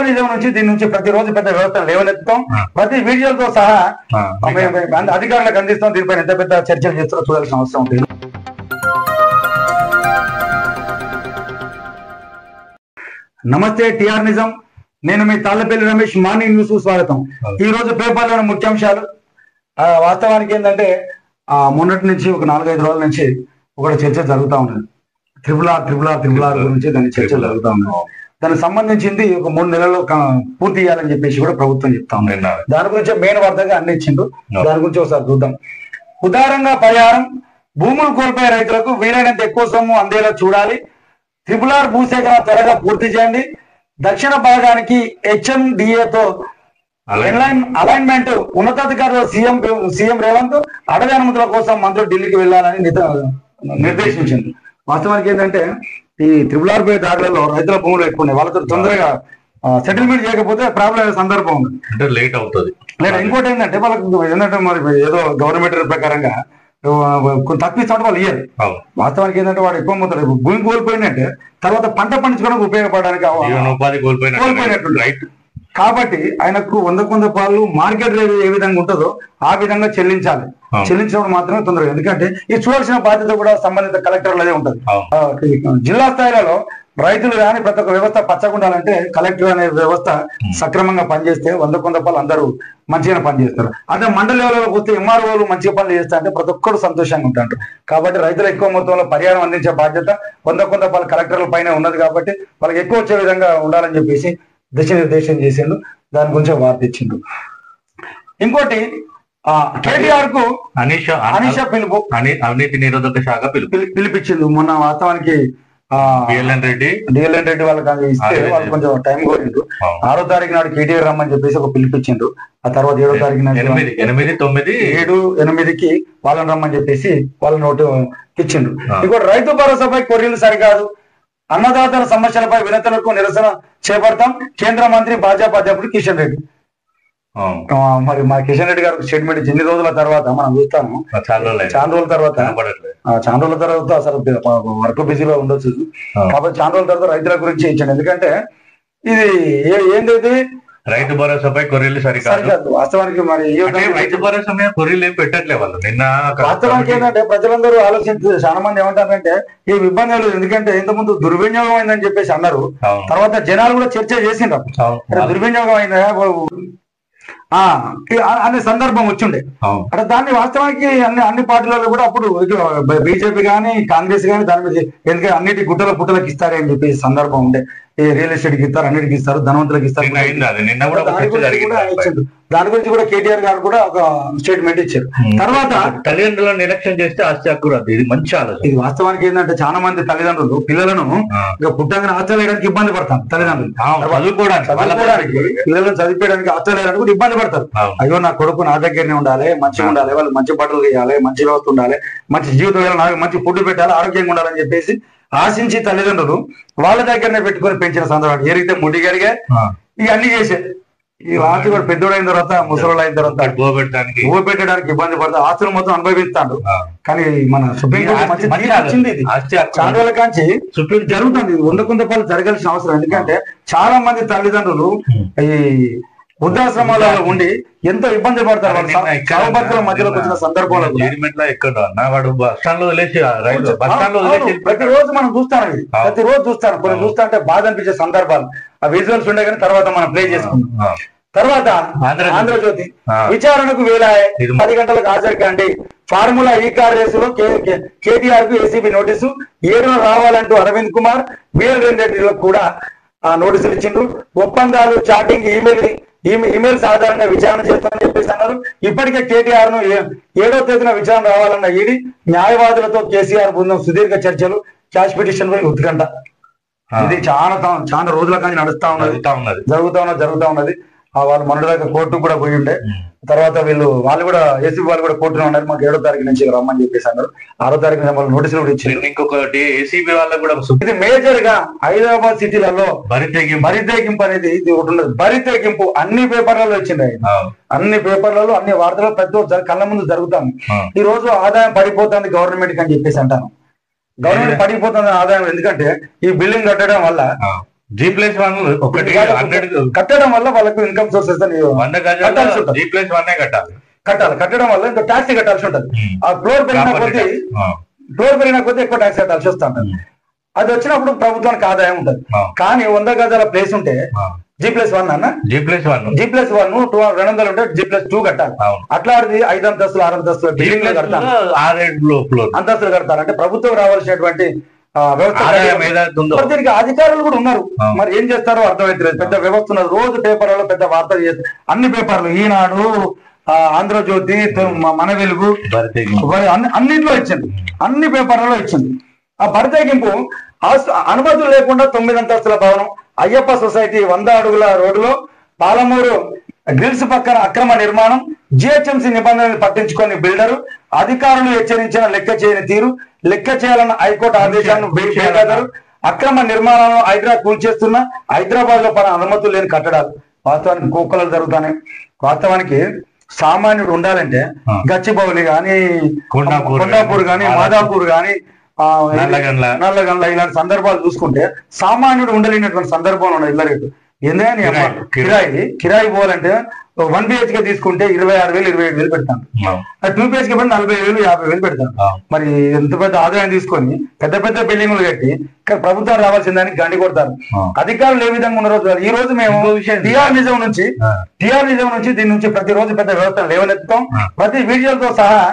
TR నిజం నుంచి దీని నుంచి ప్రతిరోజు పెద్ద వ్యవస్థ లేవనెత్తుతాం. ప్రతి వీడియోలతో సహా అధికారులకు అందిస్తాం. దీనిపైన ఎంత పెద్ద చర్చలు చేస్తారో చూడాల్సిన అవసరం ఉంటుంది. నమస్తే, టిఆర్ నిజం. నేను మీ తాళ్లపల్లి రమేష్. మార్నింగ్ న్యూస్ స్వాగతం. ఈ రోజు పేపర్లోని ముఖ్యాంశాలు. వాస్తవానికి ఏంటంటే మొన్నటి నుంచి ఒక 4-5 రోజుల నుంచి ఒక చర్చ జరుగుతూ ఉన్నది. ట్రిపుల్ ఆర్ గురించి దాని చర్చ జరుగుతూ ఉన్నది. దానికి సంబంధించింది ఒక 3 నెలల్లో పూర్తి చేయాలని చెప్పేసి కూడా ప్రభుత్వం చెప్తా ఉంది. దాని గురించి మెయిన్ వార్తగా అన్ని ఇచ్చిండు. దాని గురించి ఒకసారి చూద్దాం. ఉదారంగా పరిహారం, భూములు కోల్పోయే రైతులకు వీలైనంత ఎక్కువ సొమ్ము అందేలా చూడాలి. ట్రిపుల్ ఆర్ భూసేకరణ త్వరగా పూర్తి చేయండి. దక్షిణ భాగానికి HMDAతో అలైన్మెంట్. ఉన్నతాధికారులు సీఎం రేవంత్ అడవి అనుమతుల కోసం మంత్రులు ఢిల్లీకి వెళ్లాలని నిర్దేశించింది. వాస్తవానికి ఏంటంటే ఈ ట్రిపుల్ ఆర్ పై దాడులలో రైతుల భూములు ఎక్కువ ఉన్నాయి. వాళ్ళతో తొందరగా సెటిల్మెంట్ చేయకపోతే ప్రాబ్లం అయ్యే సందర్భం ఉంది. అంటే లేట్ అవుతుంది. లేదా ఇంకోటి ఏంటంటే వాళ్ళకి ఏంటంటే మరి ఏదో గవర్నమెంట్ ప్రకారంగా తక్కువ ఇస్తామంటే వాళ్ళు ఇయ్యారు. వాస్తవానికి ఏంటంటే వాడు ఎక్కువ మొత్తం భూమి కోల్పోయినట్టే తర్వాత పంట పండించుకోవడానికి ఉపయోగపడడానికి కోల్పోయినట్టు. కాబట్టి ఆయనకు 100 పాలు మార్కెట్ రేట్ ఏ విధంగా ఉంటుందో ఆ విధంగా చెల్లించాలి. చెల్లించినప్పుడు మాత్రమే తొందరగా. ఎందుకంటే ఇది చూడాల్సిన బాధ్యత కూడా సంబంధిత కలెక్టర్లదే ఉంటుంది. జిల్లా స్థాయిలలో రైతులు కానీ ప్రతి ఒక్క వ్యవస్థ పచ్చగుండాలంటే కలెక్టర్ అనే వ్యవస్థ సక్రమంగా పనిచేస్తే 100 పాలు అందరూ మంచిగా పనిచేస్తారు. అదే మండల లెవెల్లోకి వస్తే MROలు మంచిగా పనులు చేస్తారంటే ప్రతి ఒక్కరు సంతోషంగా ఉంటారు. కాబట్టి రైతులు ఎక్కువ మొత్తంలో పరిహారం అందించే బాధ్యత 100 పాలు కలెక్టర్ల పైన ఉన్నది. కాబట్టి వాళ్ళకి ఎక్కువ వచ్చే విధంగా ఉండాలని చెప్పేసి దిశానిర్దేశం చేసిండు. దాని గురించి వార్త ఇచ్చిండు. ఇంకోటి KTR కు అనీషా పిలుపు, అవినీతి నిరోధక శాఖ పిలిపించిండు. మొన్న వాస్తవానికి డిఎల్ఎన్ రెడ్డి వాళ్ళకి ఇస్తే వాళ్ళు కొంచెం టైం కోరిండు. 6వ తారీఖు నాడు KTR రమ్మని చెప్పేసి ఒక పిలిపించిండు. ఆ తర్వాత 7వ తారీఖు నాడు 7-8కి వాళ్ళని రమ్మని చెప్పేసి వాళ్ళ నోటు ఇచ్చిండు. ఇంకోటి రైతు భరోసాపై కొర్రీలు సరికాదు. అన్నదాతల సమస్యలపై వినతులకు నిరసన చేపడతాం. కేంద్ర మంత్రి భాజపా అధ్యక్షుడు కిషన్ రెడ్డి. మరి మా కిషన్ రెడ్డి గారికి స్టేట్మెంట్ ఎన్ని రోజుల తర్వాత మనం చూస్తాము. చాలా రోజుల తర్వాత అసలు వర్క్ బిజీలో ఉండొచ్చు. కాబట్టి చాలా రోజుల తర్వాత రైతుల గురించి ఇచ్చాడు. ఎందుకంటే ఇది ఏంటి, రైతు భరోసాపై కొర్రీలు సరికాదు. వాస్తవానికి మరి రైతు భరోసా మీద కొర్రీలు ఏం పెట్టట్లే వాళ్ళు. నిన్న వాస్తవానికి ఏంటంటే ప్రజలందరూ ఆలోచించారు. చాలా మంది ఏమంటారంటే ఈ ఇబ్బందులు ఎందుకంటే ఇంతకుముందు దుర్వినియోగం అయిందని చెప్పేసి అన్నారు. తర్వాత జనాలు కూడా చర్చ చేసిండ్రు. దుర్వినియోగం అయిందా అనే సందర్భం వచ్చిండే. అంటే దాన్ని వాస్తవానికి అన్ని పార్టీలలో కూడా అప్పుడు బీజేపీ కానీ కాంగ్రెస్ కానీ దాని మీద ఎందుకంటే అన్నిటి పుట్టలకు ఇస్తారే అని చెప్పేసి సందర్భం ఉండే. రియల్ ఎస్టేట్ కి ఇస్తారు, అన్నిటికి ఇస్తారు, ధనవంతులకు ఇస్తారు. దాని గురించి కూడా KTR గారు కూడా ఒక స్టేట్మెంట్ ఇచ్చారు. తర్వాత తల్లిదండ్రులను నిర్లక్ష్యం చేస్తే ఆస్తి హక్కు రాదు. ఇది మంచి ఆలోచన. ఇది వాస్తవానికి ఏంటంటే చాలా మంది తల్లిదండ్రులు పిల్లలను ఇక పుట్టంగానే హాస్టల్ వేయడానికి ఇబ్బంది పడతారు. తల్లిదండ్రులు చదువుకోవడానికి పిల్లలను చదివించడానికి హాస్టల్ వేయడానికి కూడా ఇబ్బంది పడతారు. అయ్యో నా కొడుకు నా దగ్గరనే ఉండాలి, మంచిగా ఉండాలి, వాళ్ళు మంచి బట్టలు వేయాలి, మంచి వ్యవస్థ ఉండాలి, మంచి జీవితం నాకు మంచి ఫుడ్ పెట్టాలి, ఆరోగ్యంగా ఉండాలని చెప్పేసి ఆశించి తల్లిదండ్రులు వాళ్ళ దగ్గరనే పెట్టుకొని పెంచిన సందర్భాలు ఏరిగితే ముడి గడిగా ఇక అన్ని చేసేది. ఈ ఆస్తి కూడా పెద్దోడు అయిన తర్వాత ముసలు అయిన తర్వాత ఊ పెట్టడానికి ఇబ్బంది పడతారు. ఆస్తులు మొత్తం అనుభవిస్తాడు. కానీ మన సుప్రీంకోర్టు మంచి వచ్చింది. ఇది చాలా రోజుల కాంచి సుప్రీం జరుగుతుంది. 100 పాలు జరగాల్సిన అవసరం. ఎందుకంటే చాలా మంది తల్లిదండ్రులు ఈ వృద్ధాశ్రమాలలో ఉండి ఎంతో ఇబ్బంది పడతారు. మధ్యలోకి వచ్చిన సందర్భంలో ప్రతిరోజు మనం చూస్తాను. ప్రతిరోజు చూస్తాను. కొన్ని చూస్తా అంటే బాధ అనిపించే సందర్భాలు ఆ విజువల్స్ ఉండే కానీ తర్వాత మనం ప్లే చేసుకుంటాం. తర్వాత ఆంధ్రజ్యోతి విచారణకు వేలాయే 10 గంటలకు హాజరు కాండి. ఫార్ములా ఈ కార్ రేసులో KTR కు ACB నోటీసు. 7న రావాలంటూ అరవింద్ కుమార్, వీరేంద్ర రెడ్డిలకు కూడా నోటీసులు ఇచ్చిండ్రు. ఒప్పందాలు, చాటింగ్, ఈమెయిల్స్ ఆధారంగా విచారణ చేస్తామని చెప్పేసి అన్నారు. ఇప్పటికే KTR ను 7వ తేదీన విచారణ రావాలన్న ఈడీ. న్యాయవాదులతో KCR బృందం సుదీర్ఘ చర్చలు. క్యాష్ పిటిషన్ పై ఉత్కంఠ. ఇది చాలా రోజుల కానీ జరుగుతా ఉన్నది. వాళ్ళు మొన్నటి దాకా కోర్టు కూడా పోయి ఉండే. తర్వాత వాళ్ళు కూడా ACB వాళ్ళు కూడా కోర్టులో ఉన్నారు. మాకు 7వ తారీఖు నుంచి రమ్మని చెప్పేసి అన్నారు. 6వ తారీఖు వాళ్ళు నోటీసులు కూడా ఇచ్చారు. ఇంకొకటి ACB వాళ్ళకు కూడా ఇది మేజర్ గా హైదరాబాద్ సిటీలలో బరితెగింపు అనేది ఇది ఒకటి ఉన్నది. బరితెగింపు అన్ని పేపర్లలో వచ్చింది. అన్ని పేపర్లలో అన్ని వార్తలు ప్రతి ఒక్కరు కళ్ళ ముందు జరుగుతాం. ఈ రోజు ఆదాయం పడిపోతుంది గవర్నమెంట్ అని చెప్పేసి అంటాను. గవర్నమెంట్ పడిపోతుంది ఆదాయం. ఎందుకంటే ఈ బిల్డింగ్ కట్టడం వల్ల G+1 ఒకటి 100 కట్టడం వల్ల వాళ్ళకు ఇన్కమ్ సోర్సెస్ 100 గజాలు G+1 కట్టాలి. కట్టడం వల్ల ఇంకా ట్యాక్స్ కట్టాల్సి ఉంటుంది. ఆ ఫ్లోర్ పెరిగిన కొద్దీ ఎక్కువ ట్యాక్స్ కట్టాల్సి వస్తుంది. అది వచ్చినప్పుడు ప్రభుత్వానికి ఆదాయం ఉంటుంది. కానీ 100 గజాల ప్లేస్ ఉంటే G+1 అన్న G+1 200 ఉంటే G+2 కట్టాలి. అట్లా 5 అంతస్తులు 6 అంతస్తులు బిల్డింగ్ అంతస్తులు కడతారు. అంటే ప్రభుత్వం రావాల్సినటువంటి వ్యవస్థ దీనికి అధికారులు కూడా ఉన్నారు. మరి ఏం చేస్తారో అర్థమైతే పెద్ద వ్యవస్థ ఉన్నది. రోజు పేపర్లలో పెద్ద వార్తలు చేస్తారు. అన్ని పేపర్లు, ఈనాడు, ఆంధ్రజ్యోతి, మన వెలుగు, అన్నింటిలో ఇచ్చింది. అన్ని పేపర్లలో ఇచ్చింది. ఆ బరితెగింపు అనుమతులు లేకుండా 9 అంతస్తుల భవనం, అయ్యప్ప సొసైటీ 100 అడుగుల రోడ్డులో పాలమూరు గ్రిల్స్ పక్కన అక్రమ నిర్మాణం, జిహెచ్ఎంసీ నిబంధనలు పట్టించుకొని బిల్డరు, అధికారులు హెచ్చరించిన లెక్క చేయని తీరు, లెక్క చేయాలన్న హైకోర్టు ఆదేశాలను బేఖాతరు, అక్రమ నిర్మాణాలను హైదరాబాద్ కూల్చేస్తున్న హైదరాబాద్ లో అనుమతులు లేని కట్టడాలు. వాస్తవానికి కోకొలలు జరుగుతాయి. వాస్తవానికి సామాన్యుడు ఉండాలంటే గచ్చిబౌలి గాని, కొండాపూర్ గాని, మాదాపూర్ గాని, నల్లగండ్ల ఇలాంటి సందర్భాలు చూసుకుంటే సామాన్యుడు ఉండలేనటువంటి సందర్భాలు ఉన్నాయి. ఇళ్ళ రేటు ఎందుకని కిరాయి పోవాలంటే 1 BHK తీసుకుంటే 26,000 27,000 పెడతాను. 2 BHK 40,000 50,000 పెడతాను. మరి ఎంత పెద్ద ఆదాయం తీసుకొని పెద్ద పెద్ద బిల్డింగ్లు కట్టి ఇక్కడ ప్రభుత్వం రావాల్సిందని గండి కొడతారు. అధికారులు ఏ విధంగా ఉన్న రోజు ఈ రోజు మేము టిఆర్ నిజం నుంచి దీని నుంచి ప్రతి రోజు పెద్ద వ్యవస్థ లేవనెత్తుతాం. ప్రతి వీడియోలతో సహా